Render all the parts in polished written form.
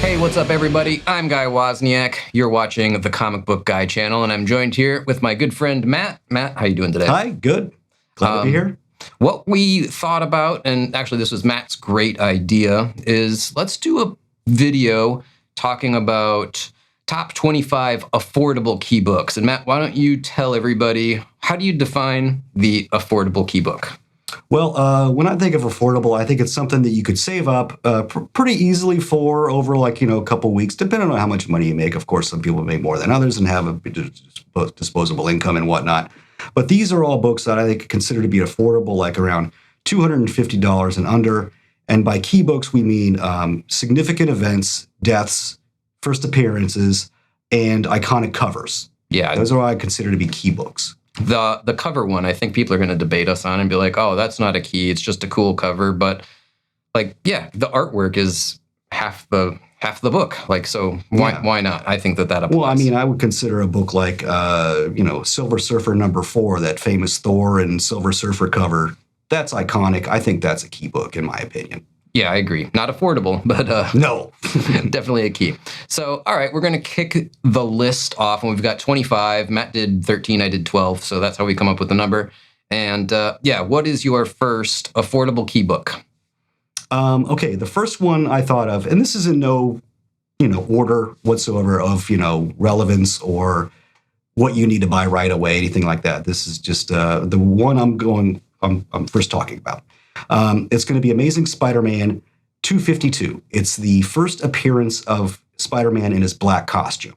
Hey, what's up, everybody? I'm Guy Wozniak. You're watching the Comic Book Guy channel, and I'm joined here with my good friend Matt. Matt, how you doing today? Hi, good. Glad to be here. What we thought about, and actually this was Matt's great idea, is let's do a video talking about top 25 affordable key books. And Matt, why don't you tell everybody, how do you define the affordable key book? Well, when I think of affordable, I think it's something that you could save up pretty easily for over a couple weeks, depending on how much money you make. Of course, some people make more than others and have a disposable income and whatnot. But these are all books that I think consider to be affordable, like around $250 and under. And by key books, we mean significant events, deaths, first appearances, and iconic covers. Yeah. Those are what I consider to be key books. The cover one, I think people are going to debate us on and be like, oh, that's not a key. It's just a cool cover. But the artwork is half the book. Why not? I think that applies. Well, I mean, I would consider a book like, Silver Surfer #4, that famous Thor and Silver Surfer cover. That's iconic. I think that's a key book, in my opinion. Yeah, I agree. Not affordable, but no, definitely a key. So, all right, we're going to kick the list off, and we've got 25. Matt did 13, I did 12, so that's how we come up with the number. And what is your first affordable key book? Okay, the first one I thought of, and this is in no, order whatsoever of, relevance or what you need to buy right away, anything like that. This is just the one I'm first talking about. It's going to be Amazing Spider-Man 252. It's the first appearance of Spider-Man in his black costume.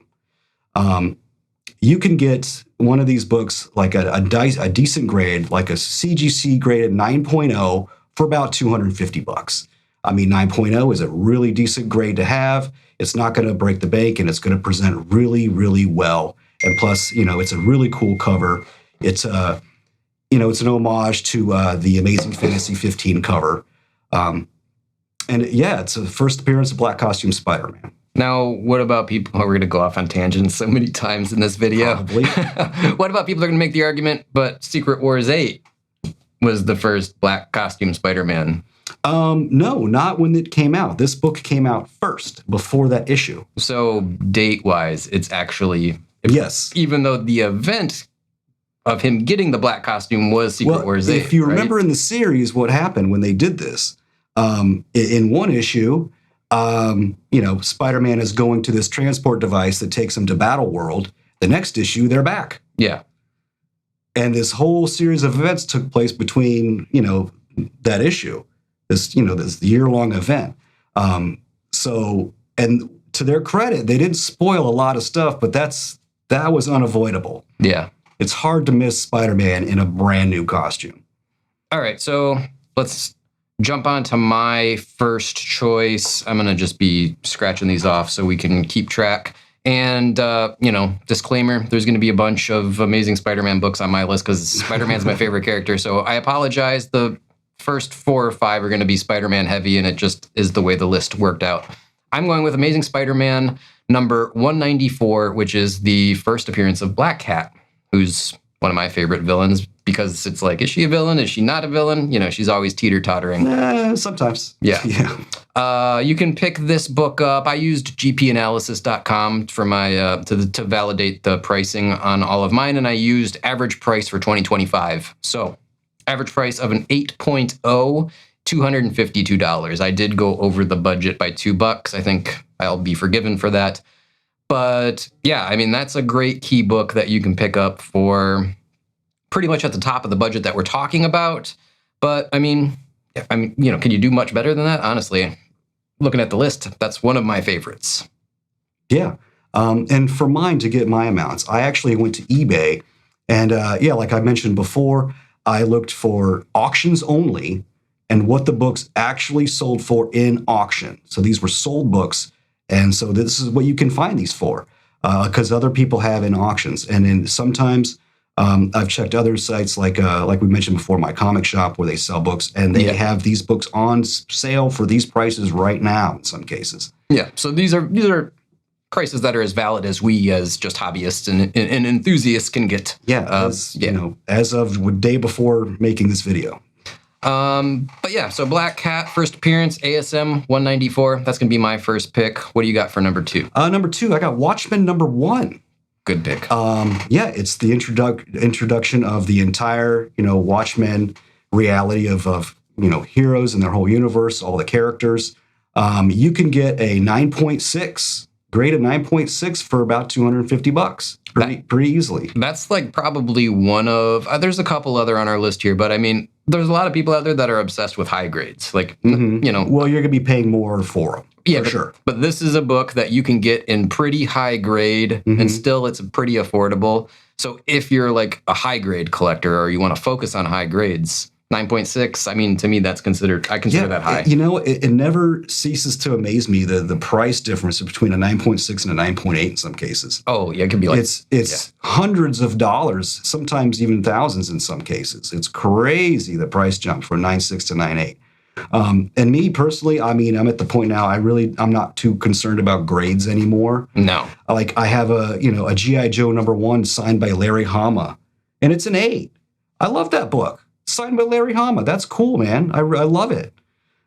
You can get one of these books, like a decent grade, like a CGC graded 9.0 for about $250. I mean, 9.0 is a really decent grade to have. It's not going to break the bank, and it's going to present really, really well. And plus, it's a really cool cover. It's it's an homage to the Amazing Fantasy 15 cover. It's the first appearance of black costume Spider-Man. Now, what about people? We're going to go off on tangents so many times in this video. Probably. What about people that are going to make the argument, but Secret Wars 8 was the first black costume Spider-Man? No, not when it came out. This book came out first, before that issue. So date-wise, it's actually... Yes. Even though the event of him getting the black costume was Secret Wars 8. If you remember in the series what happened when they did this, in one issue, Spider-Man is going to this transport device that takes him to Battle World. The next issue, they're back. Yeah. And this whole series of events took place between, that issue, this year-long event. And to their credit, they didn't spoil a lot of stuff, but that was unavoidable. Yeah. It's hard to miss Spider-Man in a brand new costume. All right, so let's jump on to my first choice. I'm going to just be scratching these off so we can keep track. And, disclaimer, there's going to be a bunch of Amazing Spider-Man books on my list because Spider-Man's my favorite character. So I apologize. The first 4 or 5 are going to be Spider-Man heavy, and it just is the way the list worked out. I'm going with Amazing Spider-Man number 194, which is the first appearance of Black Cat, who's one of my favorite villains, because it's like, is she a villain? Is she not a villain? She's always teeter-tottering. Sometimes. Yeah. You can pick this book up. I used gpanalysis.com for my to validate the pricing on all of mine, and I used average price for 2025. So average price of an 8.0, $252. I did go over the budget by $2. I think I'll be forgiven for that. But yeah, I mean, that's a great key book that you can pick up for pretty much at the top of the budget that we're talking about. But I mean, can you do much better than that? Honestly, looking at the list, that's one of my favorites. Yeah. And for mine, to get my amounts, I actually went to eBay and like I mentioned before, I looked for auctions only and what the books actually sold for in auction. So these were sold books. And so this is what you can find these for, because other people have in auctions. And then sometimes I've checked other sites like we mentioned before, my comic shop, where they sell books, and they have these books on sale for these prices right now in some cases. Yeah, so these are prices that are as valid as we as just hobbyists and enthusiasts can get. Yeah, as of the day before making this video. But yeah, so Black Cat, first appearance, ASM 194. That's going to be my first pick. What do you got for number 2? Number 2, I got Watchmen number 1. Good pick. Yeah, it's the introduction of the entire, Watchmen reality of heroes and their whole universe, all the characters. You can get a 9.6, grade of 9.6 for about $250. Pretty easily. That's like probably one of, there's a couple other on our list here, but I mean, there's a lot of people out there that are obsessed with high grades. Like, Well, you're going to be paying more for them. Yeah, for sure. But this is a book that you can get in pretty high grade and still it's pretty affordable. So if you're like a high grade collector or you want to focus on high grades, 9.6, I mean, to me, I consider that high. It never ceases to amaze me the price difference between a 9.6 and a 9.8 in some cases. Oh, yeah, it can be like... It's hundreds of dollars, sometimes even thousands in some cases. It's crazy, the price jump from 9.6 to 9.8. And me personally, I mean, I'm at the point now, I'm not too concerned about grades anymore. No. Like I have a G.I. Joe number 1 signed by Larry Hama, and it's an 8. I love that book. Signed by Larry Hama. That's cool, man. I love it.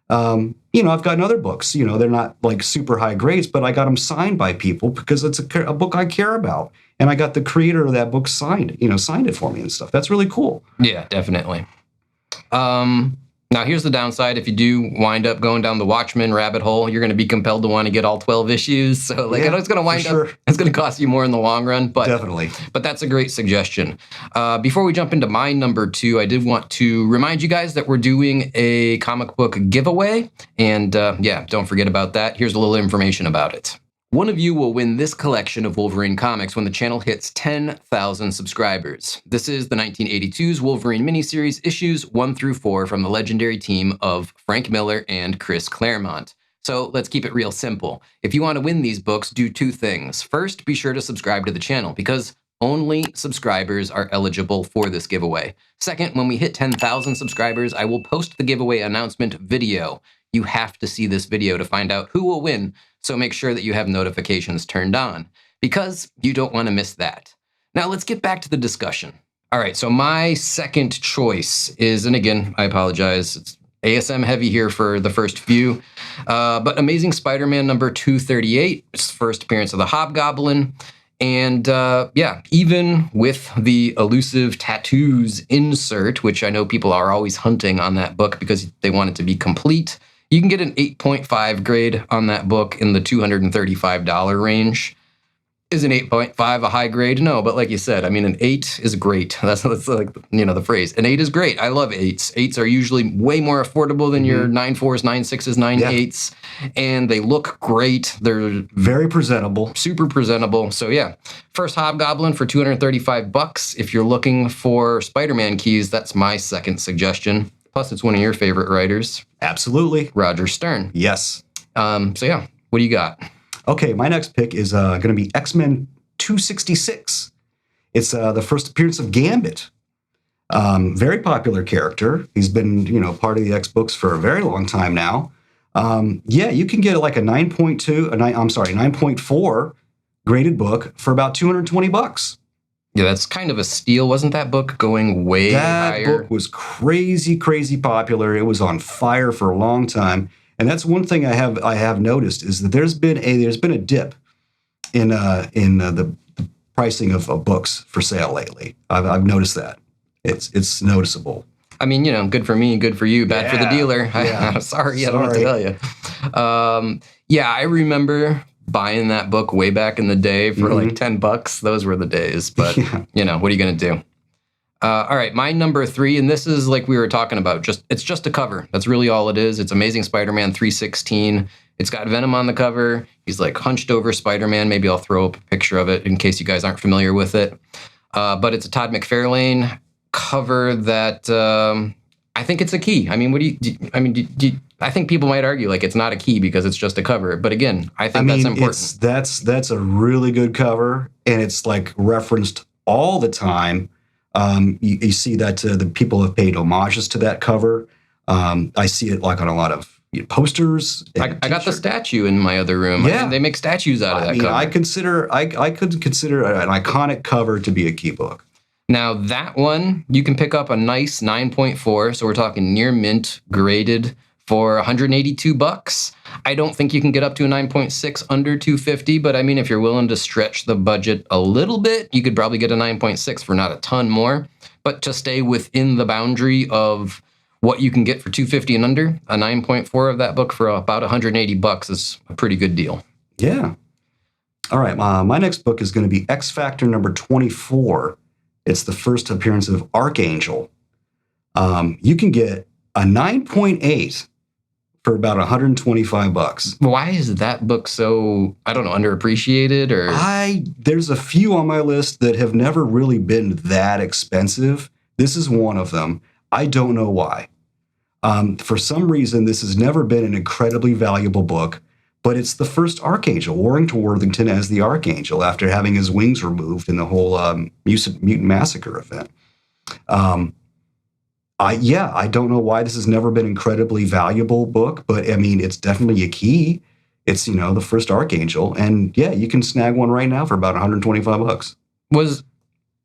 I've gotten other books, they're not like super high grades, but I got them signed by people because it's a book I care about. And I got the creator of that book signed it for me and stuff. That's really cool. Yeah, definitely. Now, here's the downside. If you do wind up going down the Watchmen rabbit hole, you're going to be compelled to want to get all 12 issues. So, I know it's going to wind up, it's going to cost you more in the long run. But definitely. But that's a great suggestion. Before we jump into my number 2, I did want to remind you guys that we're doing a comic book giveaway. And don't forget about that. Here's a little information about it. One of you will win this collection of Wolverine comics when the channel hits 10,000 subscribers. This is the 1982's Wolverine miniseries issues 1 through 4 from the legendary team of Frank Miller and Chris Claremont. So let's keep it real simple. If you want to win these books, do 2 things. First, be sure to subscribe to the channel because only subscribers are eligible for this giveaway. Second, when we hit 10,000 subscribers, I will post the giveaway announcement video. You have to see this video to find out who will win. So make sure that you have notifications turned on because you don't want to miss that. Now let's get back to the discussion. All right, so my second choice is, and again, I apologize, it's ASM heavy here for the first few, but Amazing Spider-Man number 238, it's the first appearance of the Hobgoblin. And even with the elusive tattoos insert, which I know people are always hunting on that book because they want it to be complete, you can get an 8.5 grade on that book in the $235 range. Is an 8.5 a high grade? No, but like you said, I mean, an 8 is great. That's like, the phrase. An 8 is great. I love 8s. 8s are usually way more affordable than your 9.4s, 9.6s, 9.8s. And they look great. They're very presentable. Super presentable. So yeah, first Hobgoblin for $235. If you're looking for Spider-Man keys, that's my second suggestion. Plus, it's one of your favorite writers. Absolutely. Roger Stern. Yes. So yeah, what do you got? Okay, my next pick is going to be X-Men 266. It's the first appearance of Gambit. Very popular character. He's been, part of the X books for a very long time now. You can get like a 9.4 graded book for about $220. Yeah, that's kind of a steal. Wasn't that book going way higher? That book was crazy, crazy popular. It was on fire for a long time. And that's one thing I have noticed is that there's been a dip in the pricing of books for sale lately. I've noticed that. It's noticeable. I mean, good for me, good for you, bad for the dealer. Yeah. Sorry, I don't know what to tell you. I remember buying that book way back in the day for like $10. Those were the days. But, what are you going to do? All right, my number 3, and this is like we were talking about, it's just a cover. That's really all it is. It's Amazing Spider-Man 316. It's got Venom on the cover. He's like hunched over Spider-Man. Maybe I'll throw up a picture of it in case you guys aren't familiar with it. But it's a Todd McFarlane cover that I think it's a key. I mean, I think people might argue like it's not a key because it's just a cover. But again, I think that's important. That's a really good cover, and it's like referenced all the time. You see that the people have paid homages to that cover. I see it like on a lot of posters. I got the statue in my other room. Yeah. I mean, they make statues out of that cover. I could consider an iconic cover to be a key book. Now that one, you can pick up a nice 9.4. So we're talking near mint graded for 182 bucks. I don't think you can get up to a 9.6 under 250, but I mean, if you're willing to stretch the budget a little bit, you could probably get a 9.6 for not a ton more. But to stay within the boundary of what you can get for 250 and under, a 9.4 of that book for about 180 bucks is a pretty good deal. Yeah. All right. My next book is going to be X Factor number 24. It's the first appearance of Archangel. You can get a 9.8 for about 125 bucks. Why is that book so, I don't know, underappreciated? Or there's a few on my list that have never really been that expensive. This is one of them. I don't know why. For some reason, this has never been an incredibly valuable book, but it's the first Archangel, Warrington Worthington as the Archangel after having his wings removed in the whole Mutant Massacre event. I don't know why this has never been an incredibly valuable book, but I mean, it's definitely a key. It's, the first Archangel. And yeah, you can snag one right now for about 125 bucks. Was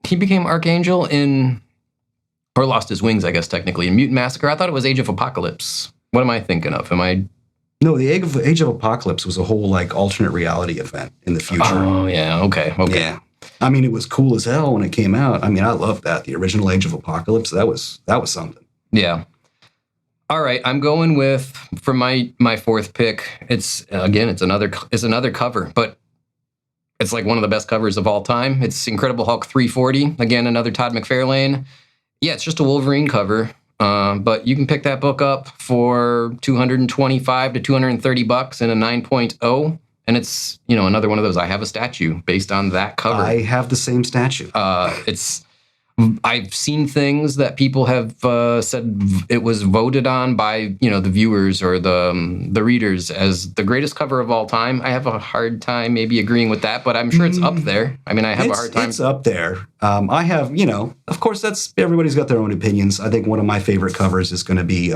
he became Archangel or lost his wings, I guess, technically, in Mutant Massacre? I thought it was Age of Apocalypse. What am I thinking of? No, the Age of Apocalypse was a whole alternate reality event in the future. Oh, yeah. Okay. Yeah. I mean, it was cool as hell when it came out. I mean, I loved that. The original Age of Apocalypse, that was something. Yeah. All right, I'm going with, for my fourth pick, it's another cover, but it's like one of the best covers of all time. It's Incredible Hulk 340. Again, another Todd McFarlane. Yeah, it's just a Wolverine cover. But you can pick that book up for 225 to 230 bucks in a 9.0. And it's, another one of those. I have a statue based on that cover. I have the same statue. I've seen things that people have said it was voted on by, the viewers or the readers as the greatest cover of all time. I have a hard time maybe agreeing with that, but I'm sure it's up there. I mean, I have a hard time. It's up there. I have, of course, everybody's got their own opinions. I think one of my favorite covers is going to be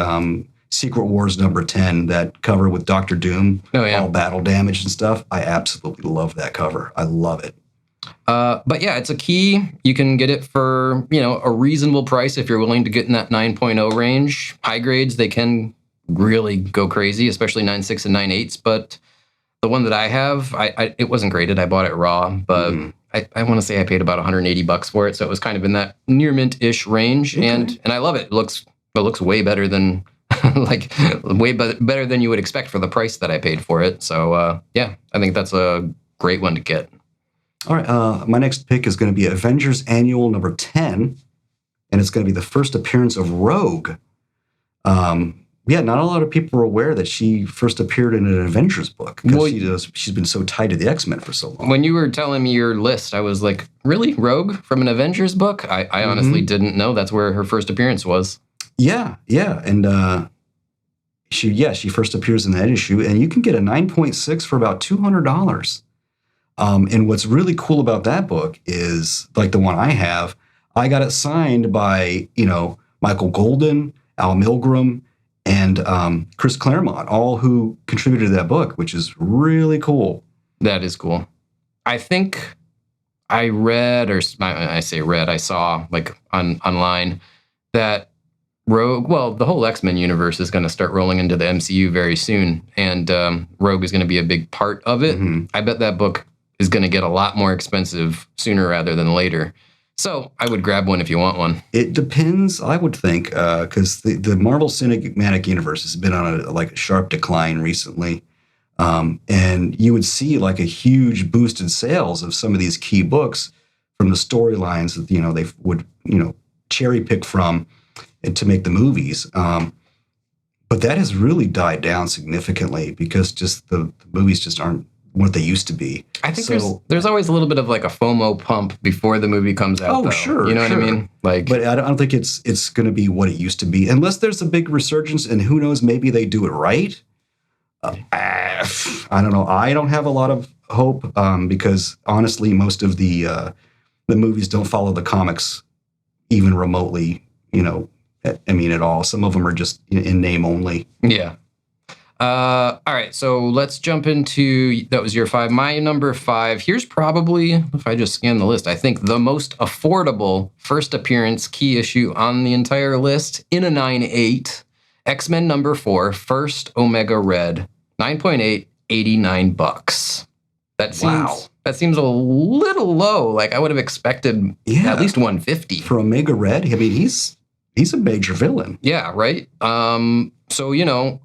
Secret Wars number 10, that cover with Dr. Doom, all battle damage and stuff. I absolutely love that cover. I love it. But yeah, it's a key. You can get it for, a reasonable price if you're willing to get in that 9.0 range. High grades, they can really go crazy, especially 9.6 and 9.8s. But the one that I have, it wasn't graded. I bought it raw, but I want to say I paid about 180 bucks for it. So it was kind of in that near mint-ish range. Okay. And I love it. It looks way better than better than you would expect for the price that I paid for it. So yeah, I think that's a great one to get. All right, my next pick is going to be Avengers Annual number 10, and it's going to be the first appearance of Rogue. Not a lot of people are aware that she first appeared in an Avengers book because she's been so tied to the X-Men for so long. When you were telling me your list, I was like, really? Rogue from an Avengers book? I honestly didn't know that's where her first appearance was. Yeah, and she first appears in that issue, and you can get a 9.6 for about $200. And what's really cool about that book is, like the one I have, I got it signed by, Michael Golden, Al Milgrom, and Chris Claremont, all who contributed to that book, which is really cool. That is cool. I think I read, I saw like online that Rogue, the whole X-Men universe is going to start rolling into the MCU very soon, and Rogue is going to be a big part of it. Mm-hmm. I bet that book is going to get a lot more expensive sooner rather than later. So I would grab one if you want one. It depends, I would think, because the Marvel Cinematic Universe has been on a sharp decline recently. And you would see like a huge boost in sales of some of these key books from the storylines that, they would, cherry pick from to make the movies. But that has really died down significantly because just the movies just aren't what they used to be. I think there's always a little bit of like a FOMO pump before the movie comes out. Oh, though. Sure. You know what I mean? But I don't think it's going to be what it used to be unless there's a big resurgence, and who knows, maybe they do it right. I don't know. I don't have a lot of hope because honestly, most of the movies don't follow the comics even remotely. At all. Some of them are just in name only. Yeah. All right, so let's jump into, that was your 5. My number 5, here's probably, if I just scan the list, I think the most affordable first appearance key issue on the entire list in a 9.8. X-Men number 4, First Omega Red, 9.8, $89. Wow. That seems a little low. Like I would have expected at least 150. For Omega Red, I mean, he's a major villain. Yeah, right? So, you know,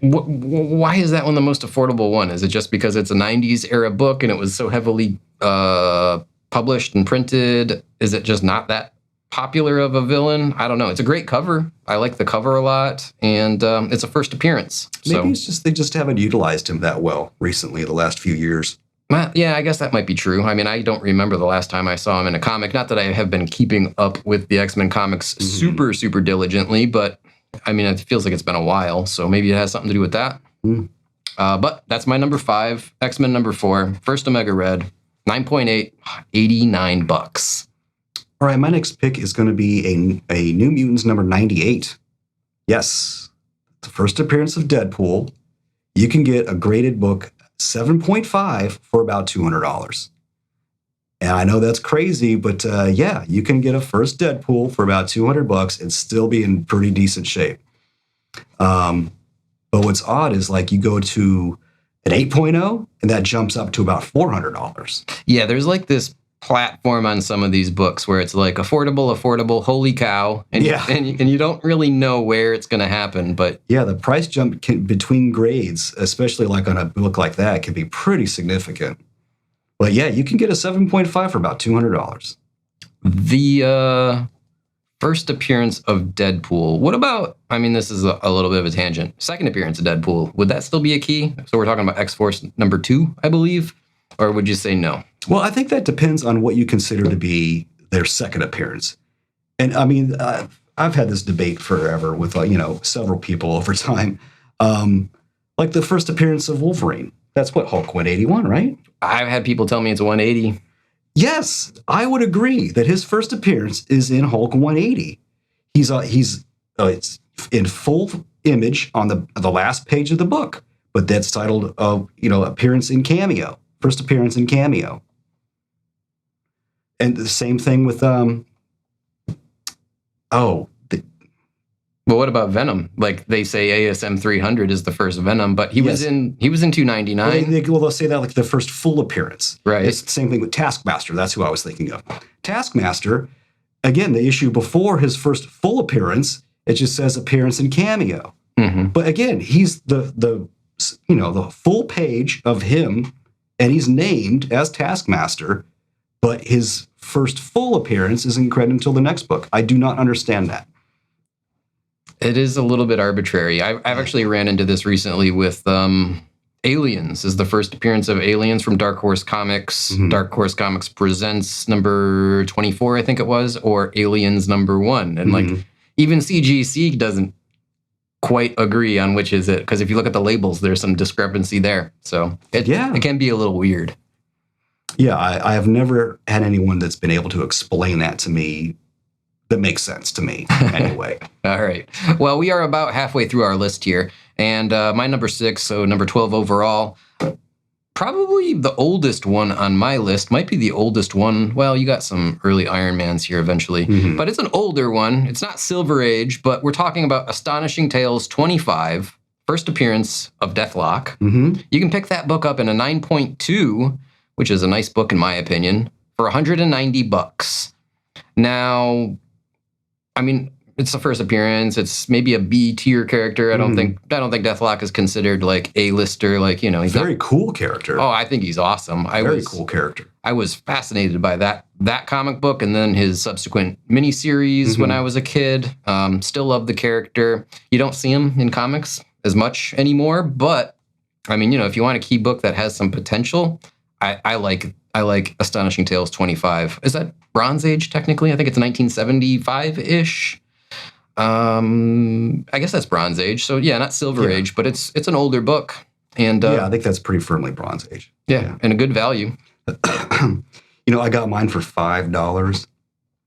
why is that one the most affordable one? Is it just because it's a 90s era book and it was so heavily published and printed? Is it just not that popular of a villain? I don't know. It's a great cover. I like the cover a lot, and it's a first appearance. Maybe it's just they just haven't utilized him that well recently, the last few years. Well, yeah, I guess that might be true. I mean, I don't remember the last time I saw him in a comic. Not that I have been keeping up with the X-Men comics super diligently, but I mean, it feels like it's been a while, so maybe it has something to do with that. But that's my number 5, X-Men number 4, First Omega Red, 9.8, $89. All right, my next pick is going to be a New Mutants number 98. Yes, the first appearance of Deadpool. You can get a graded book 7.5 for about $200. And I know that's crazy, but yeah, you can get a first Deadpool for about $200 and still be in pretty decent shape. But what's odd is like you go to an 8.0 and that jumps up to about $400. Yeah, there's like this platform on some of these books where it's like affordable, holy cow, and you don't really know where it's going to happen. But yeah, the price jump between grades, especially like on a book like that, can be pretty significant. But yeah, you can get a 7.5 for about $200. The first appearance of Deadpool. What about, I mean, this is a little bit of a tangent. Second appearance of Deadpool. Would that still be a key? So we're talking about X-Force number 2, I believe? Or would you say no? Well, I think that depends on what you consider to be their second appearance. And I mean, I've had this debate forever with, several people over time. Like the first appearance of Wolverine. That's what, Hulk 181, right? I've had people tell me it's 180. Yes, I would agree that his first appearance is in Hulk 180. It's in full image on the last page of the book, but that's titled, appearance in cameo. First appearance in cameo. And the same thing with well, what about Venom? Like they say ASM 300 is the first Venom, but he was in 299. They'll say that like the first full appearance. Right. It's the same thing with Taskmaster. That's who I was thinking of. Taskmaster, again, the issue before his first full appearance, it just says appearance in cameo. Mm-hmm. But again, he's the full page of him, and he's named as Taskmaster, but his first full appearance isn't credited until the next book. I do not understand that. It is a little bit arbitrary. I've actually ran into this recently with Aliens is the first appearance of Aliens from Dark Horse Comics. Mm-hmm. Dark Horse Comics presents number 24, I think it was, or Aliens number 1. And like even CGC doesn't quite agree on which is it, because if you look at the labels, there's some discrepancy there. So it can be a little weird. Yeah, I have never had anyone that's been able to explain that to me that makes sense to me anyway. All right. Well, we are about halfway through our list here. And my number 6, so number 12 overall, probably the oldest one on my list, might be the oldest one. Well, you got some early Iron Mans here eventually, but it's an older one. It's not Silver Age, but we're talking about Astonishing Tales 25, first appearance of Deathlock. You can pick that book up in a 9.2, which is a nice book in my opinion, for $190. Now, I mean, it's the first appearance. It's maybe a B tier character. I don't think Deathlock is considered like A-lister. Like, he's very cool character. Oh, I think he's awesome. Very cool character. I was fascinated by that comic book and then his subsequent miniseries when I was a kid. Still love the character. You don't see him in comics as much anymore, but I mean, if you want a key book that has some potential, I like Astonishing Tales 25. Is that Bronze Age technically? I think it's 1975-ish. I guess that's Bronze Age. So yeah, not Silver Age, but it's an older book. And I think that's pretty firmly Bronze Age. Yeah, and a good value. I got mine for $5.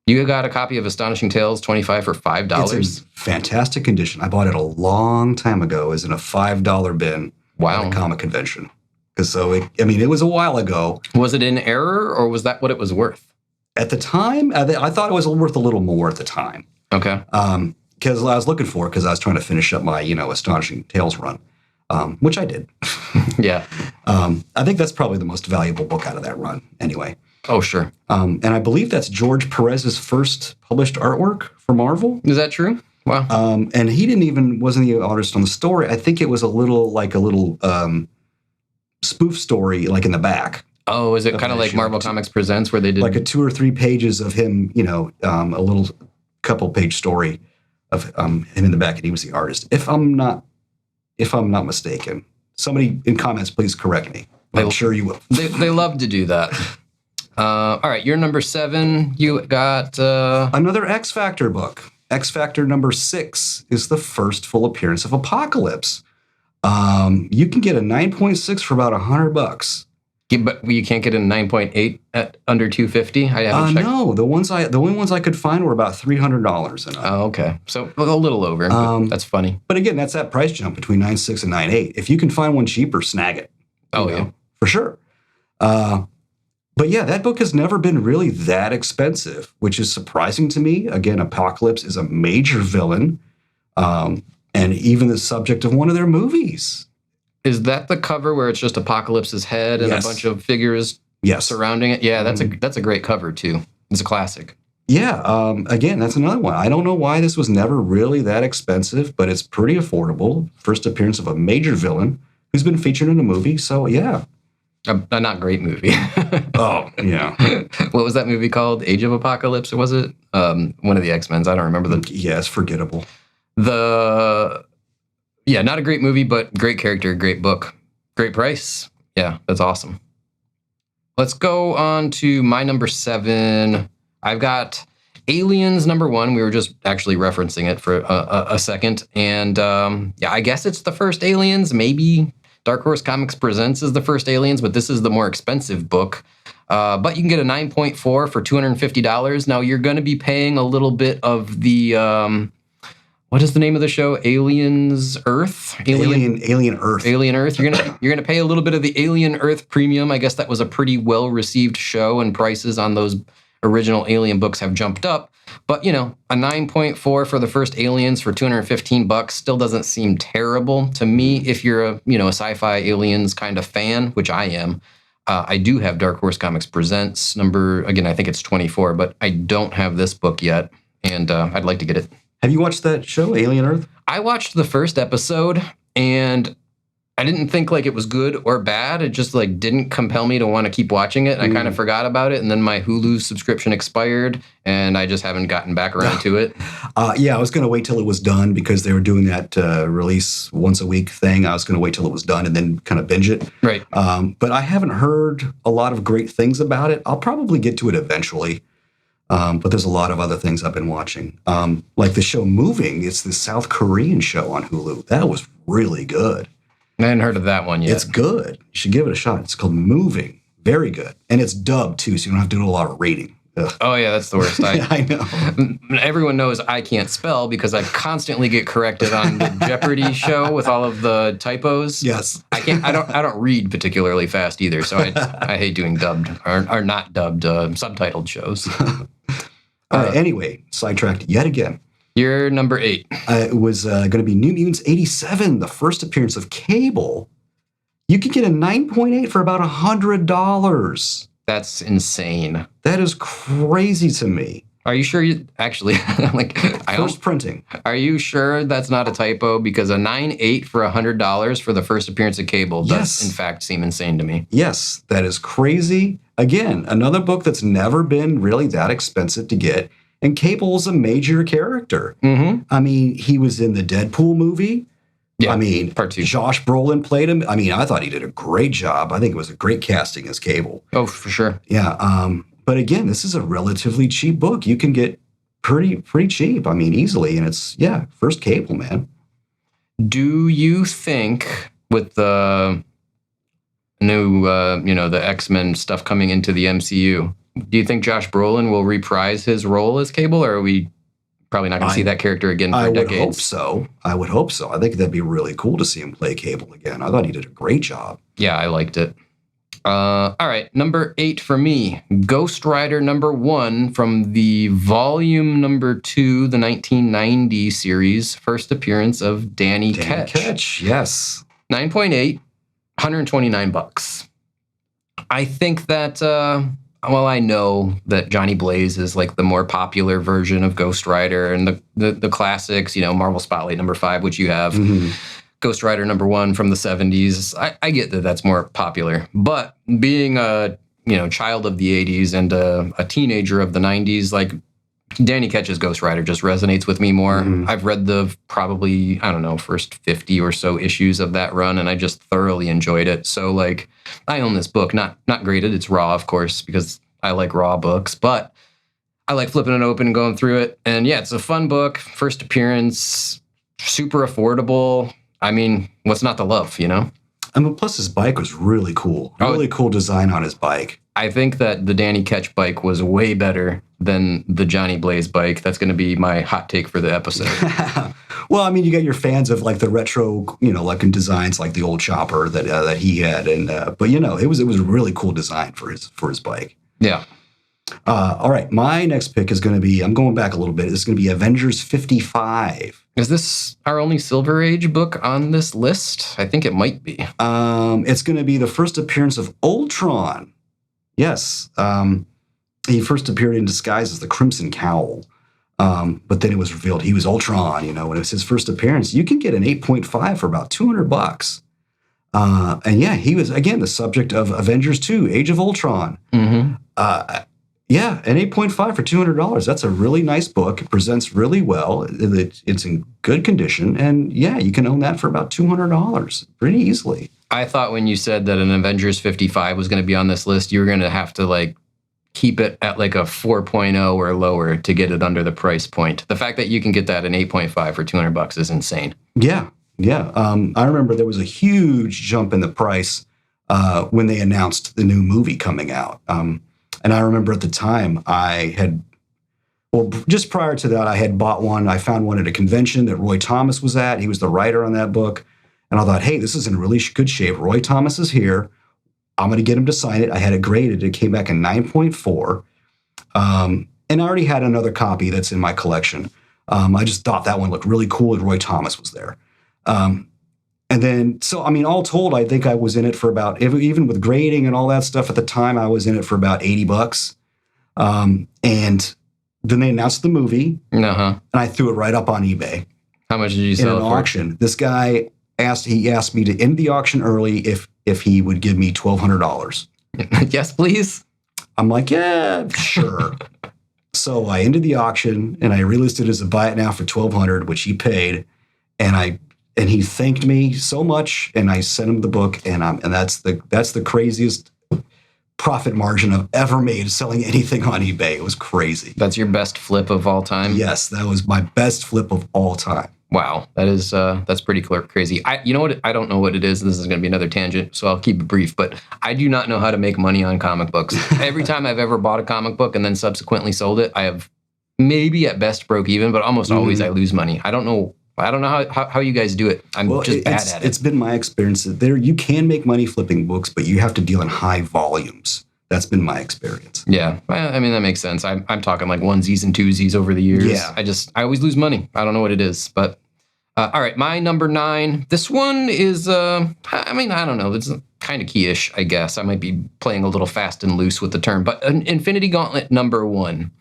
You got a copy of Astonishing Tales 25 for $5? It's in fantastic condition. I bought it a long time ago. It was in a $5 bin at a comic convention. It was a while ago. Was it in error, or was that what it was worth? At the time, I thought it was worth a little more at the time. Okay. Because I was looking for it because I was trying to finish up my, Astonishing Tales run, which I did. Yeah. I think that's probably the most valuable book out of that run anyway. Oh, sure. And I believe that's George Perez's first published artwork for Marvel. Is that true? Wow. And he wasn't the artist on the story. I think it was a little spoof story, like in the back. Oh, is it kind of like Marvel Comics Presents, where they did like a 2 or 3 pages of him, a little couple page story of him in the back, and he was the artist. If I'm not mistaken, somebody in comments, please correct me. I'm sure you will. They love to do that. All right, you're number 7. You got another X Factor book. X Factor number 6 is the first full appearance of Apocalypse. You can get a 9.6 for about $100. Yeah, but you can't get a 9.8 at under $250. I haven't checked. No, the only ones I could find were about $300 and up. Oh, okay, so a little over. That's funny. But again, that's that price jump between 9.6 and 9.8. If you can find one cheaper, snag it. Yeah, for sure. But yeah, that book has never been really that expensive, which is surprising to me. Again, Apocalypse is a major villain, and even the subject of one of their movies. Is that the cover where it's just Apocalypse's head and a bunch of figures surrounding it? Yeah, that's a great cover too. It's a classic. Yeah, again, that's another one. I don't know why this was never really that expensive, but it's pretty affordable. First appearance of a major villain who's been featured in a movie, so yeah. A not great movie. Oh, yeah. What was that movie called? Age of Apocalypse, or was it? One of the X-Men's. I don't remember Yeah, it's forgettable. Not a great movie, but great character, great book, great price. Yeah, that's awesome. Let's go on to my number 7. I've got Aliens number 1. We were just actually referencing it for a second. And I guess it's the first Aliens. Maybe Dark Horse Comics Presents is the first Aliens, but this is the more expensive book. But you can get a 9.4 for $250. Now, you're going to be paying a little bit of the... what is the name of the show? Aliens Earth? Alien Earth. Alien Earth. You're gonna pay a little bit of the Alien Earth premium. I guess that was a pretty well-received show, and prices on those original Alien books have jumped up. But, a 9.4 for the first Aliens for $215 still doesn't seem terrible to me. If you're a sci-fi aliens kind of fan, which I am. I do have Dark Horse Comics Presents number, again, I think it's 24, but I don't have this book yet, and I'd like to get it. Have you watched that show, Alien Earth? I watched the first episode, and I didn't think it was good or bad. It just didn't compel me to want to keep watching it. I kind of forgot about it, and then my Hulu subscription expired, and I just haven't gotten back around to it. I was going to wait till it was done because they were doing that release once a week thing. I was going to wait till it was done and then kind of binge it. Right. But I haven't heard a lot of great things about it. I'll probably get to it eventually. But there's a lot of other things I've been watching. Like the show Moving. It's the South Korean show on Hulu. That was really good. I hadn't heard of that one yet. It's good. You should give it a shot. It's called Moving. Very good. And it's dubbed, too, so you don't have to do a lot of reading. Ugh. Oh, yeah, that's the worst. I know. Everyone knows I can't spell because I constantly get corrected on the Jeopardy show with all of the typos. Yes. I don't read particularly fast either, so I hate doing dubbed or not dubbed subtitled shows. Anyway, sidetracked yet again. You're number 8. It was going to be New Mutants 87, the first appearance of Cable. You could get a 9.8 for about $100. That's insane. That is crazy to me. Are you sure you actually first printing? Are you sure that's not a typo? Because a 9.8 for $100 for the first appearance of Cable does in fact seem insane to me. Yes, that is crazy. Again, another book that's never been really that expensive to get. And Cable's a major character. Mm-hmm. I mean, he was in the Deadpool movie. Yeah, I mean, part 2. Josh Brolin played him. I mean, I thought he did a great job. I think it was a great casting as Cable. Oh, for sure. Yeah. But again, this is a relatively cheap book. You can get pretty cheap. I mean, easily. And it's, first Cable, man. Do you think with the new, the X-Men stuff coming into the MCU, Do you think Josh Brolin will reprise his role as Cable, or are we probably not going to see that character again for decades? I would hope so. I would hope so. I think that'd be really cool to see him play Cable again. I thought he did a great job. Yeah, I liked it. All right, number 8 for me, Ghost Rider #1 from the volume #2, the 1990 series, first appearance of Danny Ketch. Yes. 9.8, $129. I think that, well, I know that Johnny Blaze is like the more popular version of Ghost Rider, and the classics, Marvel Spotlight #5, which you have. Mm-hmm. Ghost Rider #1 from the 70s. I get that that's more popular, but being a child of the 80s and a teenager of the 90s, like Danny Ketch's Ghost Rider just resonates with me more. Mm-hmm. I've read the probably, I don't know, first 50 or so issues of that run, and I just thoroughly enjoyed it. So like, I own this book, not graded. It's raw, of course, because I like raw books, but I like flipping it open and going through it. And yeah, it's a fun book. First appearance, super affordable. I mean, what's not to love, I mean, plus his bike was really cool. Really cool design on his bike. I think that the Danny Ketch bike was way better than the Johnny Blaze bike. That's going to be my hot take for the episode. Well, I mean, you got your fans of like the retro, looking designs like the old chopper that he had, and but it was a really cool design for his bike. Yeah. All right, my next pick is going to be, I'm going back a little bit. It's going to be Avengers 55. Is this our only Silver Age book on this list? I think it might be. It's going to be the first appearance of Ultron. Yes. He first appeared in disguise as the Crimson Cowl. But then it was revealed he was Ultron, when it was his first appearance. You can get an 8.5 for about $200. And yeah, he was, again, the subject of Avengers 2, Age of Ultron. Mm-hmm. Yeah, an 8.5 for $200. That's a really nice book. It presents really well. It's in good condition. And yeah, you can own that for about $200 pretty easily. I thought when you said that an Avengers 55 was going to be on this list, you were going to have to like keep it at like a 4.0 or lower to get it under the price point. The fact that you can get that an 8.5 for $200 is insane. Yeah. I remember there was a huge jump in the price when they announced the new movie coming out. And I remember at the time just prior to that, I had bought one. I found one at a convention that Roy Thomas was at. He was the writer on that book. And I thought, hey, this is in really good shape. Roy Thomas is here. I'm going to get him to sign it. I had it graded. It came back in 9.4. And I already had another copy that's in my collection. I just thought that one looked really cool and Roy Thomas was there. And then, so, I mean, all told, I think I was in it for about, even with grading and all that stuff at the time, I was in it for about $80. And then they announced the movie, and I threw it right up on eBay. How much did you sell in an auction? This guy asked me to end the auction early if he would give me $1,200. Yes, please. I'm like, yeah, sure. So I ended the auction, and I relisted it as a buy it now for $1,200, which he paid, and he thanked me so much, and I sent him the book, and that's the craziest profit margin I've ever made selling anything on eBay. It was crazy. That's your best flip of all time? Yes, that was my best flip of all time. Wow, that's pretty crazy. You know what? I don't know what it is. This is going to be another tangent, so I'll keep it brief. But I do not know how to make money on comic books. Every time I've ever bought a comic book and then subsequently sold it, I have maybe at best broke even, but almost always I lose money. I don't know how you guys do it. I'm just bad at it. It's been my experience that you can make money flipping books, but you have to deal in high volumes. That's been my experience. Yeah, I mean, that makes sense. I'm talking like onesies and twosies over the years. Yeah. I always lose money. I don't know what it is, but all right, my number 9. This one is, I don't know. It's kind of key-ish, I guess. I might be playing a little fast and loose with the term, but Infinity Gauntlet #1.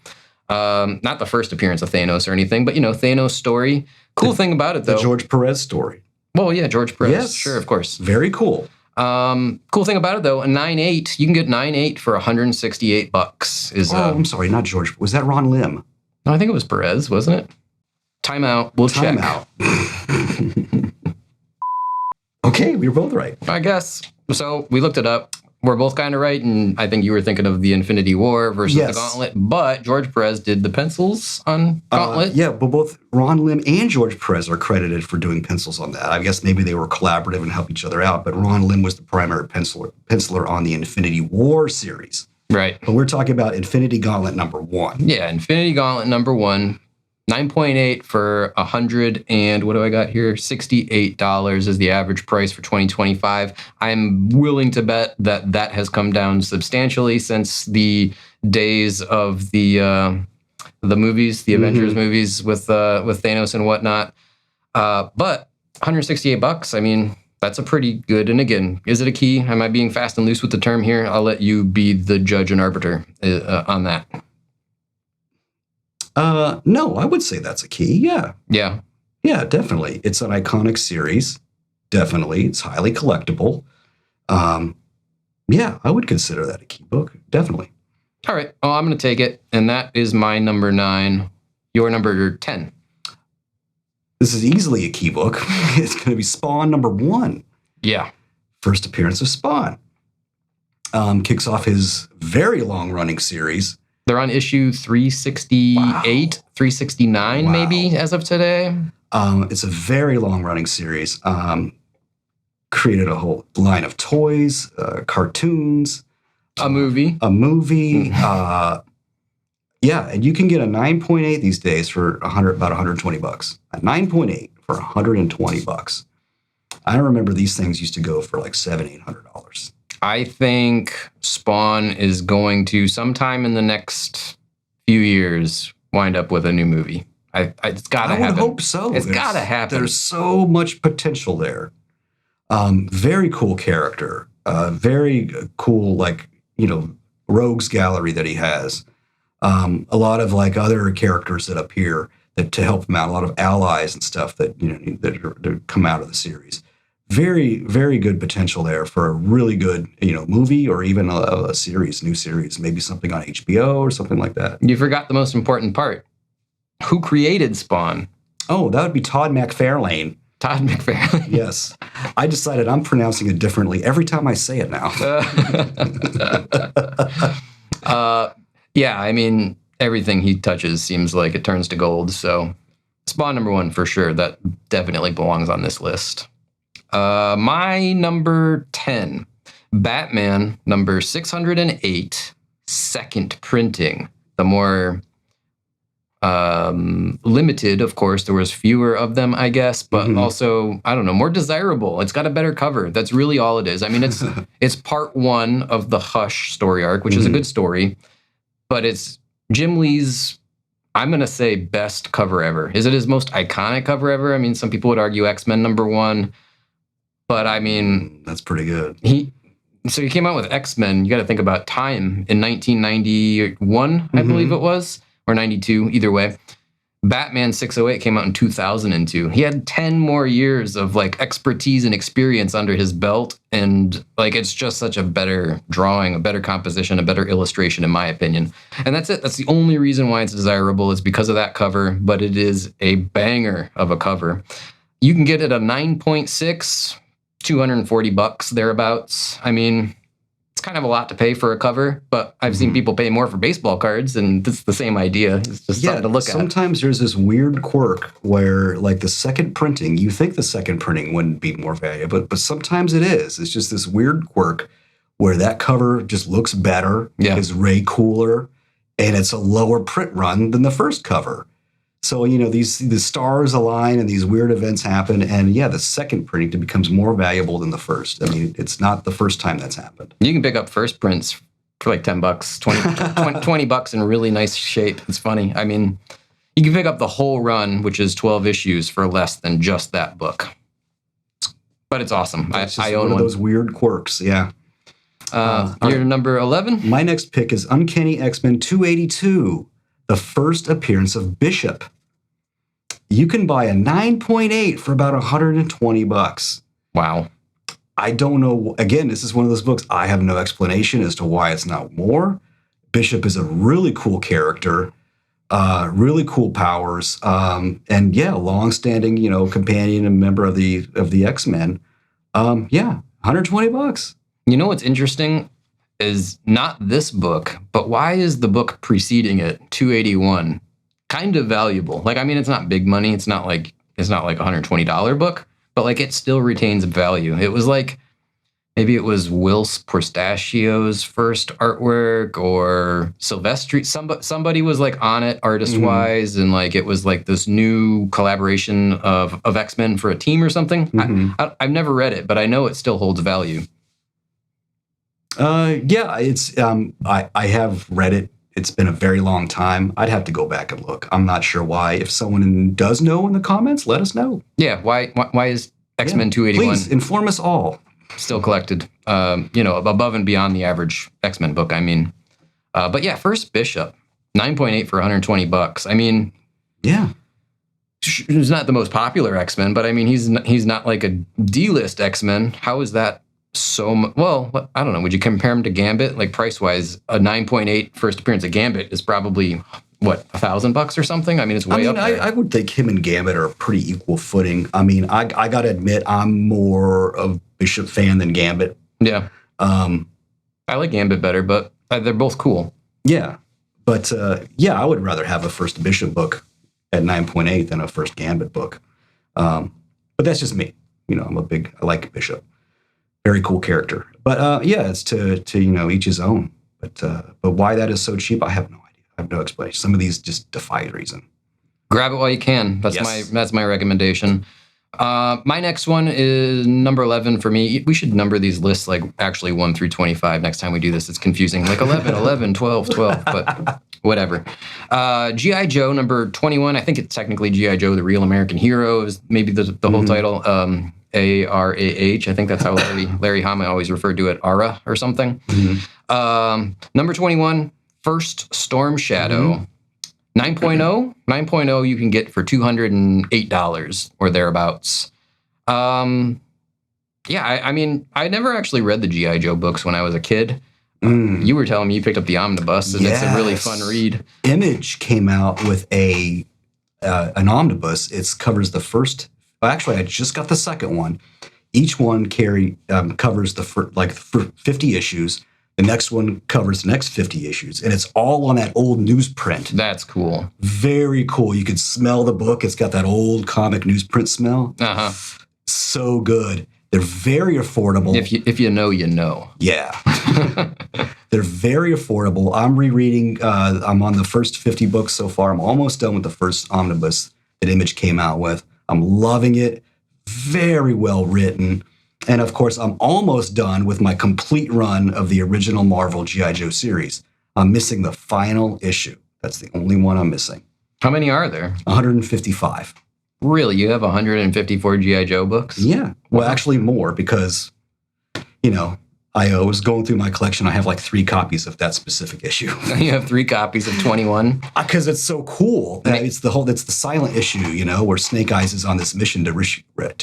Not the first appearance of Thanos or anything, but, Thanos' story. Cool thing about it, though. The George Perez story. Well, yeah, George Perez. Yes. Sure, of course. Very cool. Cool thing about it, though, a 9.8, you can get 9.8 for $168. I'm sorry, not George. Was that Ron Lim? No, I think it was Perez, wasn't it? Time out. We'll check. Time out. Okay, we were both right. I guess. So we looked it up. We're both kind of right, and I think you were thinking of the Infinity War versus the Gauntlet, but George Perez did the pencils on Gauntlet. Yeah, but both Ron Lim and George Perez are credited for doing pencils on that. I guess maybe they were collaborative and helped each other out, but Ron Lim was the primary penciler on the Infinity War series. Right. But we're talking about Infinity Gauntlet #1. Yeah, Infinity Gauntlet #1, 9.8 for 100 and what do I got here? $68 is the average price for 2025. I'm willing to bet that that has come down substantially since the days of the movies, the Avengers movies with Thanos and whatnot. But $168, I mean, that's a pretty good. And again, is it a key? Am I being fast and loose with the term here? I'll let you be the judge and arbiter on that. No, I would say that's a key. Yeah. Yeah. Yeah, definitely. It's an iconic series. Definitely. It's highly collectible. Yeah, I would consider that a key book. Definitely. All right. Oh, I'm going to take it. And that is my number 9. Your number 10. This is easily a key book. It's going to be Spawn #1. Yeah. First appearance of Spawn. Kicks off his very long-running series. They're on issue 368, Wow. 369 Wow. maybe as of today. It's a very long-running series. Created a whole line of toys, cartoons. A movie. Yeah, and you can get a 9.8 these days for about $120. A 9.8 for $120. I remember these things used to go for like $700-800. I think Spawn is going to sometime in the next few years wind up with a new movie. It's got to happen. I would hope so. It's got to happen. There's so much potential there. Very cool character. Very cool, rogues gallery that he has. A lot of other characters that appear to help him out. A lot of allies and stuff that that come out of the series. Very, very good potential there for a really good movie or even a series, new series, maybe something on HBO or something like that. You forgot the most important part. Who created Spawn? Oh, that would be Todd McFarlane. Todd McFarlane. Yes. I decided I'm pronouncing it differently every time I say it now. Yeah, I mean, everything he touches seems like it turns to gold. So Spawn #1 for sure. That definitely belongs on this list. My number 10, Batman number 608, second printing. The more limited, of course, there was fewer of them, I guess, but also, I don't know, more desirable. It's got a better cover. That's really all it is. I mean, it's part 1 of the Hush story arc, which is a good story, but it's Jim Lee's, I'm going to say, best cover ever. Is it his most iconic cover ever? I mean, some people would argue X-Men #1, but I mean... That's pretty good. He came out with X-Men. You got to think about time in 1991, I believe it was, or 92, either way. Batman 608 came out in 2002. He had 10 more years of expertise and experience under his belt, and it's just such a better drawing, a better composition, a better illustration, in my opinion. And that's it. That's the only reason why it's desirable, is because of that cover, but it is a banger of a cover. You can get it a 9.6, $240 thereabouts. I mean, it's kind of a lot to pay for a cover, but I've seen people pay more for baseball cards, and it's the same idea. It's just something to look at. Sometimes there's this weird quirk where, the second printing, you think the second printing wouldn't be more valuable, but sometimes it is. It's just this weird quirk where that cover just looks better, is way cooler, and it's a lower print run than the first cover. So, the stars align and these weird events happen. And the second printing becomes more valuable than the first. I mean, it's not the first time that's happened. You can pick up first prints for $10, $20 in really nice shape. It's funny. I mean, you can pick up the whole run, which is 12 issues, for less than just that book. But it's awesome. I own one of those weird quirks. Yeah. Your number 11? My next pick is Uncanny X-Men 282, the first appearance of Bishop. You can buy a 9.8 for about $120. Wow. I don't know. Again, this is one of those books. I have no explanation as to why it's not more. Bishop is a really cool character, really cool powers, and long-standing, companion and member of the X-Men. $120. You know what's interesting is not this book, but why is the book preceding it, 281, kind of valuable? I mean, it's not big money. It's not like a $120 book, but it still retains value. It was maybe it was Wills Portachio's first artwork, or Silvestri. Somebody was like on it artist wise, and like it was like this new collaboration of X-Men for a team or something. I've never read it, but I know it still holds value. Yeah, it's I have read it. It's been a very long time. I'd have to go back and look. I'm not sure why. If someone does know in the comments, let us know. Yeah, why is X-Men 281 please inform us all. Still collected? Above and beyond the average X-Men book. I mean, but yeah, First Bishop, 9.8 for $120. I mean, yeah, he's not the most popular X-Men, but I mean, he's not like a D-list X-Men. How is that? Well, I don't know. Would you compare him to Gambit? Like price-wise, a 9.8 first appearance of Gambit is probably what, $1,000 or something? I mean, it's way up there. I would think him and Gambit are pretty equal footing. I mean, I got to admit, I'm more of Bishop fan than Gambit. Yeah. I like Gambit better, but they're both cool. Yeah. But I would rather have a first Bishop book at 9.8 than a first Gambit book. But that's just me. I like Bishop. Very cool character. But it's to each his own. But why that is so cheap, I have no idea. I have no explanation. Some of these just defy reason. Grab it while you can. That's my recommendation. My next one is number 11 for me. We should number these lists like actually 1 through 25 next time we do this. It's confusing. Like 11, 11, 12, 12, but whatever. G.I. Joe number 21. I think it's technically G.I. Joe, the Real American Hero is maybe the whole title. ARAH. I think that's how Larry Hama always referred to it, ARA or something. Number 21, First Storm Shadow. 9.0? 9.0 you can get for $208 or thereabouts. I mean, I never actually read the G.I. Joe books when I was a kid. You were telling me you picked up the omnibus, and it's a really fun read. Image came out with an omnibus. It covers the first... Actually, I just got the second one. Each one covers the 50 issues. The next one covers the next 50 issues, and it's all on that old newsprint. That's cool. Very cool. You could smell the book. It's got that old comic newsprint smell. So good. They're very affordable. If you know, you know. Yeah. They're very affordable. I'm rereading. I'm on the first 50 books so far. I'm almost done with the first omnibus that Image came out with. I'm loving it. Very well written. And of course, I'm almost done with my complete run of the original Marvel G.I. Joe series. I'm missing the final issue. That's the only one I'm missing. How many are there? 155. Really? You have 154 G.I. Joe books? Yeah. Well, actually more because, I was going through my collection. I have like 3 copies of that specific issue. You have 3 copies of 21? Because it's so cool. It's the silent issue, where Snake Eyes is on this mission to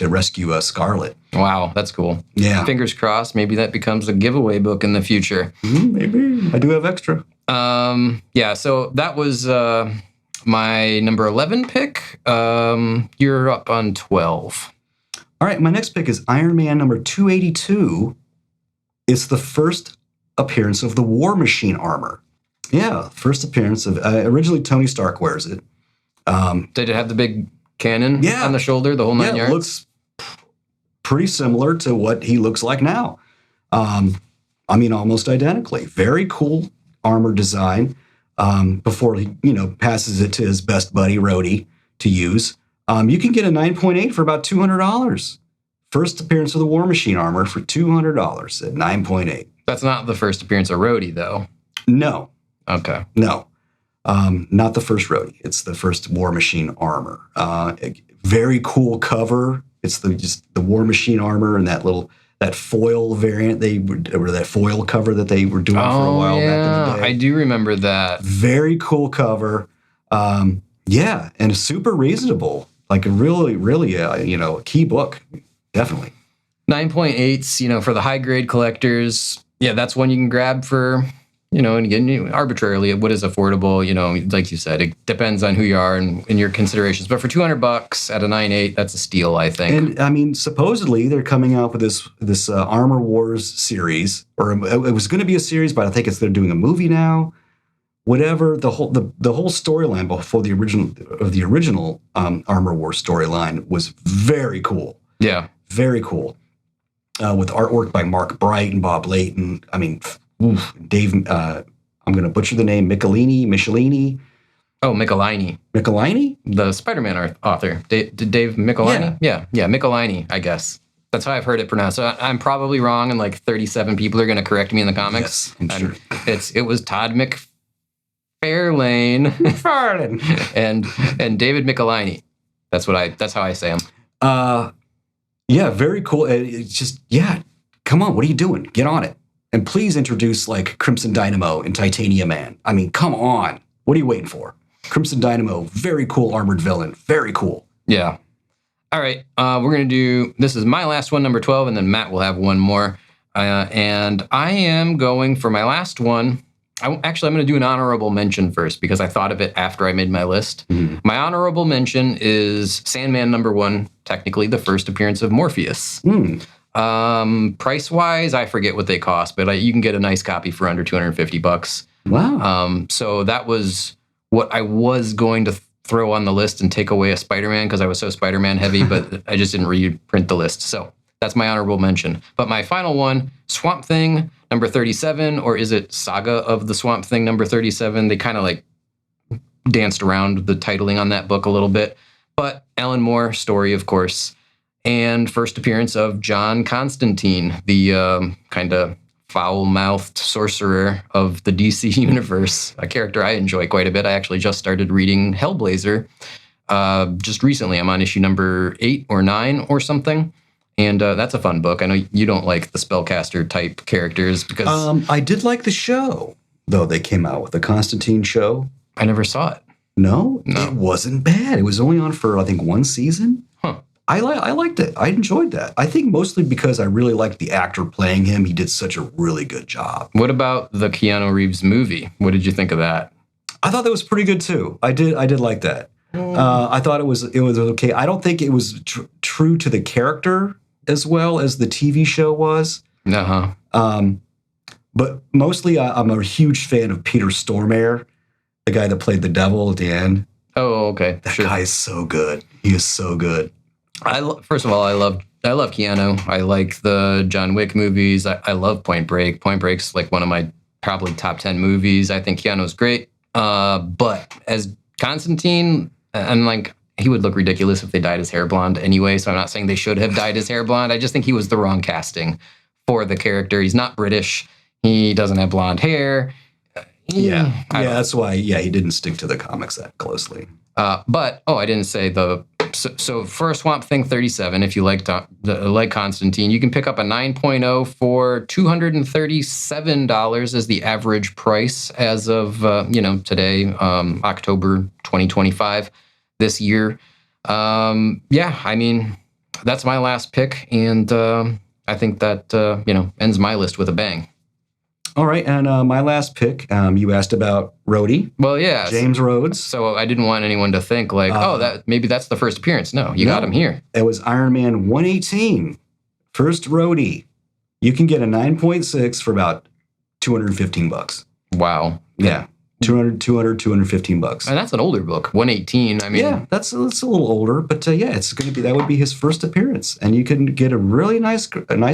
rescue Scarlet. Wow, that's cool. Yeah. Fingers crossed. Maybe that becomes a giveaway book in the future. Maybe. I do have extra. So that was my number 11 pick. You're up on 12. All right, my next pick is Iron Man number 282. It's the first appearance of the War Machine armor. Yeah, first appearance of... originally, Tony Stark wears it. Did it have the big cannon on the shoulder, the whole 9 yards? It looks pretty similar to what he looks like now. Almost identically. Very cool armor design before he, passes it to his best buddy, Rhodey, to use. You can get a 9.8 for about $200. First appearance of the War Machine armor for $200 at 9.8. That's not the first appearance of Rhodey, though. No. Okay. No. Not the first Rhodey. It's the first War Machine armor. Very cool cover. It's the War Machine armor and that foil variant that foil cover that they were doing for a while back in the day. I do remember that. Very cool cover. And super reasonable. Like a really, a key book. Definitely. 9.8s, for the high grade collectors. Yeah, that's one you can grab for, and again, arbitrarily, what is affordable, like you said, it depends on who you are and your considerations. But for $200 at a 9.8, that's a steal, I think. And supposedly they're coming out with this Armor Wars series, or it was going to be a series, but I think they're doing a movie now. Whatever, the whole storyline before the original Armor Wars storyline was very cool. Yeah. Very cool. with artwork by Mark Bright and Bob Layton. I mean, Dave. I'm going to butcher the name. Michelini. Oh, Michelini. Michelini? The Spider-Man author. Dave Michelini? Yeah, Michelini, I guess. That's how I've heard it pronounced. So I'm probably wrong, and like 37 people are going to correct me in the comics. Yes, I'm sure. It was Todd McFarlane and David Michelini. That's how I say him. Yeah, very cool. It's just, come on, what are you doing? Get on it. And please introduce like Crimson Dynamo and Titanium Man. I mean, come on. What are you waiting for? Crimson Dynamo, very cool armored villain. Very cool. Yeah. All right. We're going to do, this is my last one, number 12, and then Matt will have one more. And I am going for my last one. I'm going to do an honorable mention first because I thought of it after I made my list. Mm-hmm. My honorable mention is Sandman #1, technically the first appearance of Morpheus. Price-wise, I forget what they cost, but you can get a nice copy for under $250. Wow. So that was what I was going to throw on the list and take away a Spider-Man because I was so Spider-Man heavy, but I just didn't reprint the list. So that's my honorable mention. But my final one, Swamp Thing, number 37, or is it Saga of the Swamp Thing, number 37? They kind of like danced around the titling on that book a little bit. But Alan Moore story, of course. And first appearance of John Constantine, the kind of foul-mouthed sorcerer of the DC universe, a character I enjoy quite a bit. I actually just started reading Hellblazer just recently. I'm on issue number 8 or 9 or something. And that's a fun book. I know you don't like the spellcaster type characters because... I did like the show, though they came out with the Constantine show. I never saw it. No, it wasn't bad. It was only on for, I think, 1 season. Huh. I liked it. I enjoyed that. I think mostly because I really liked the actor playing him. He did such a really good job. What about the Keanu Reeves movie? What did you think of that? I thought that was pretty good too. I did like that. I thought it was okay. I don't think it was true to the character as well as the TV show was. But mostly I'm a huge fan of Peter Stormare, the guy that played the devil at the end. Oh, okay. That guy is so good. He is so good. First of all, I love Keanu. I like the John Wick movies. I love Point Break. Point Break's like one of my probably top 10 movies. I think Keanu's great. But as Constantine, I'm like, he would look ridiculous if they dyed his hair blonde anyway. So I'm not saying they should have dyed his hair blonde. I just think he was the wrong casting for the character. He's not British. He doesn't have blonde hair. That's why. Yeah, he didn't stick to the comics that closely. But I didn't say so for Swamp Thing 37, if you like Constantine, you can pick up a 9.0 for $237 as the average price as of today, October 2025, this year. I mean, that's my last pick, and I think that ends my list with a bang. All right, and my last pick, you asked about Rhodey. Well, yeah. James Rhodes. So I didn't want anyone to think like, maybe that's the first appearance. No, you got him here. It was Iron Man 118, first Rhodey. You can get a 9.6 for about $215. Wow. Yeah, $215. And that's an older book, 118. I mean, yeah, that's a little older, but it's going to be, that would be his first appearance, and you can get a really nice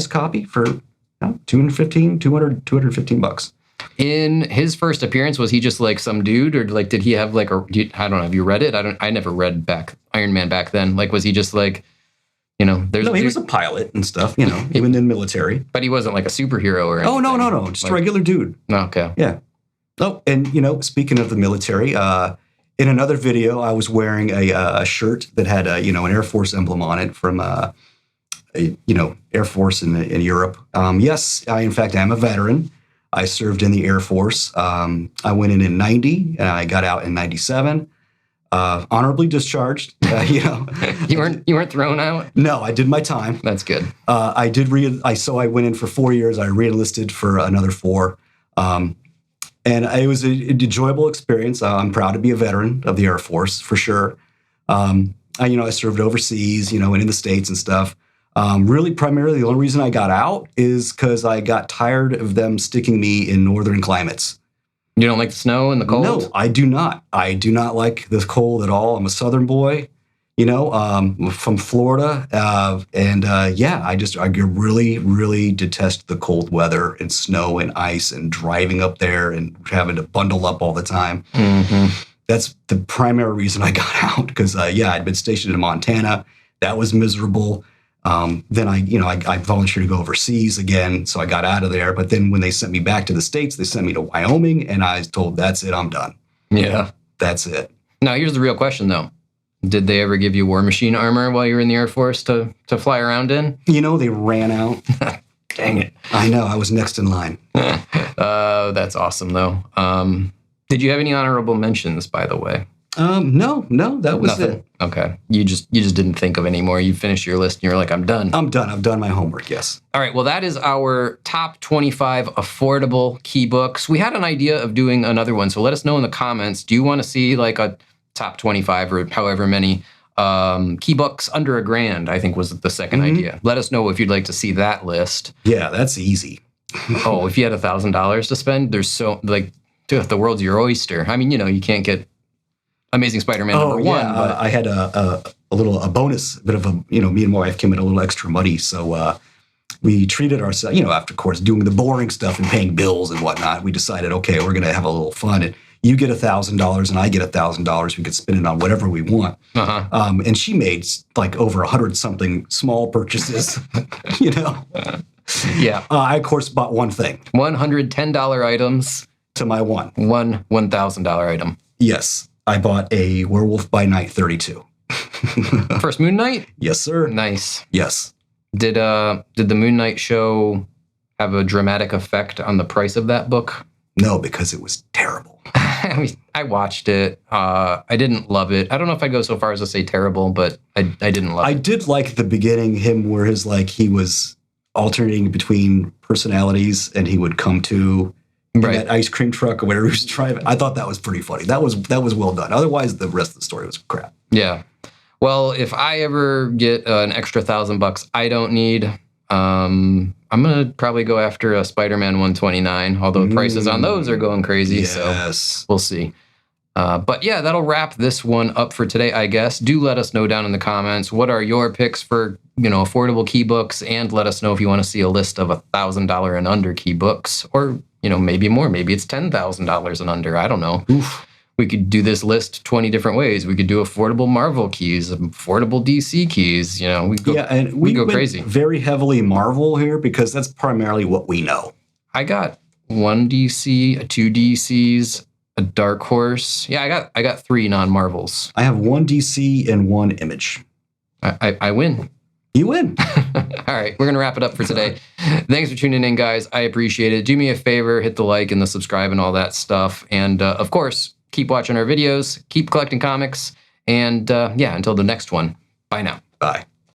copy for $215. In his first appearance, was he just like some dude, or like did he have like I don't know? Have you read it? I never read Iron Man back then. Like, was he just like, there's he was a pilot and stuff, even in military. But he wasn't like a superhero or anything. Oh no, just a regular dude. Okay. Yeah. Oh, and speaking of the military, in another video, I was wearing a shirt that had an Air Force emblem on it from Air Force in Europe. Yes, I in fact am a veteran. I served in the Air Force. I went in 90 and I got out in 97. Honorably discharged. You weren't thrown out? No, I did my time. That's good. I went in for 4 years. I re-enlisted for another 4. And it was an enjoyable experience. I'm proud to be a veteran of the Air Force for sure. I served overseas, and in the States and stuff. Really, primarily, the only reason I got out is because I got tired of them sticking me in northern climates. You don't like the snow and the cold? No, I do not. I do not like the cold at all. I'm a southern boy. From Florida. Yeah, I really, really detest the cold weather and snow and ice and driving up there and having to bundle up all the time. That's the primary reason I got out because, I'd been stationed in Montana. That was miserable. Then I volunteered to go overseas again, so I got out of there. But then when they sent me back to the States, they sent me to Wyoming, and I was told, that's it, I'm done. Yeah. That's it. Now, here's the real question, though. Did they ever give you War Machine armor while you were in the Air Force to fly around in? They ran out. Dang it. I know. I was next in line. That's awesome, though. Did you have any honorable mentions, by the way? No, that was Nothing? it. Okay. You just didn't think of any more. You finished your list and you're like, I'm done. I'm done. I've done my homework, yes. All right. Well, that is our top 25 affordable key books. We had an idea of doing another one, so let us know in the comments. Do you want to see like a top 25 or however many key books under $1,000, I think was the second idea. Let us know if you'd like to see that list. Yeah, that's easy. Oh, if you had $1,000 to spend, there's the world's your oyster. I mean, you can't get Amazing Spider-Man #1. But I had a bonus, a bit of me and my wife came in a little extra money. So we treated ourselves, after, of course, doing the boring stuff and paying bills and whatnot. We decided, okay, we're going to have a little fun. And you get $1,000 and I get $1,000. We could spend it on whatever we want. And she made like over 100-something small purchases, Yeah. I, of course, bought one thing. $110 items. To my one. One $1,000 item. Yes. I bought a Werewolf by Night 32. First Moon Knight? Yes, sir. Nice. Yes. Did the Moon Knight show have a dramatic effect on the price of that book? No, because it was terrible. I mean, I watched it. I didn't love it. I don't know if I go so far as to say terrible, but I didn't love it. I did like the beginning, where he was alternating between personalities and he would come to that ice cream truck or whatever he was driving. I thought that was pretty funny. That was well done. Otherwise, the rest of the story was crap. Yeah. Well, if I ever get an extra $1,000 I don't need, I'm going to probably go after a Spider-Man 129, although prices on those are going crazy. Yes. So we'll see. But yeah, that'll wrap this one up for today, I guess. Do let us know down in the comments. What are your picks for, affordable key books? And let us know if you want to see a list of $1,000 and under key books, or, maybe more. Maybe it's $10,000 and under. I don't know. Oof. We could do this list 20 different ways. We could do affordable Marvel keys, affordable DC keys. We go crazy. Very heavily Marvel here because that's primarily what we know. I got one DC, two DCs, a Dark Horse. Yeah, I got 3 non-Marvels. I have one DC and one Image. I win. You win. All right, we're going to wrap it up for today. Thanks for tuning in, guys. I appreciate it. Do me a favor, hit the like and the subscribe and all that stuff. And, of course, keep watching our videos, keep collecting comics, and, until the next one, bye now. Bye.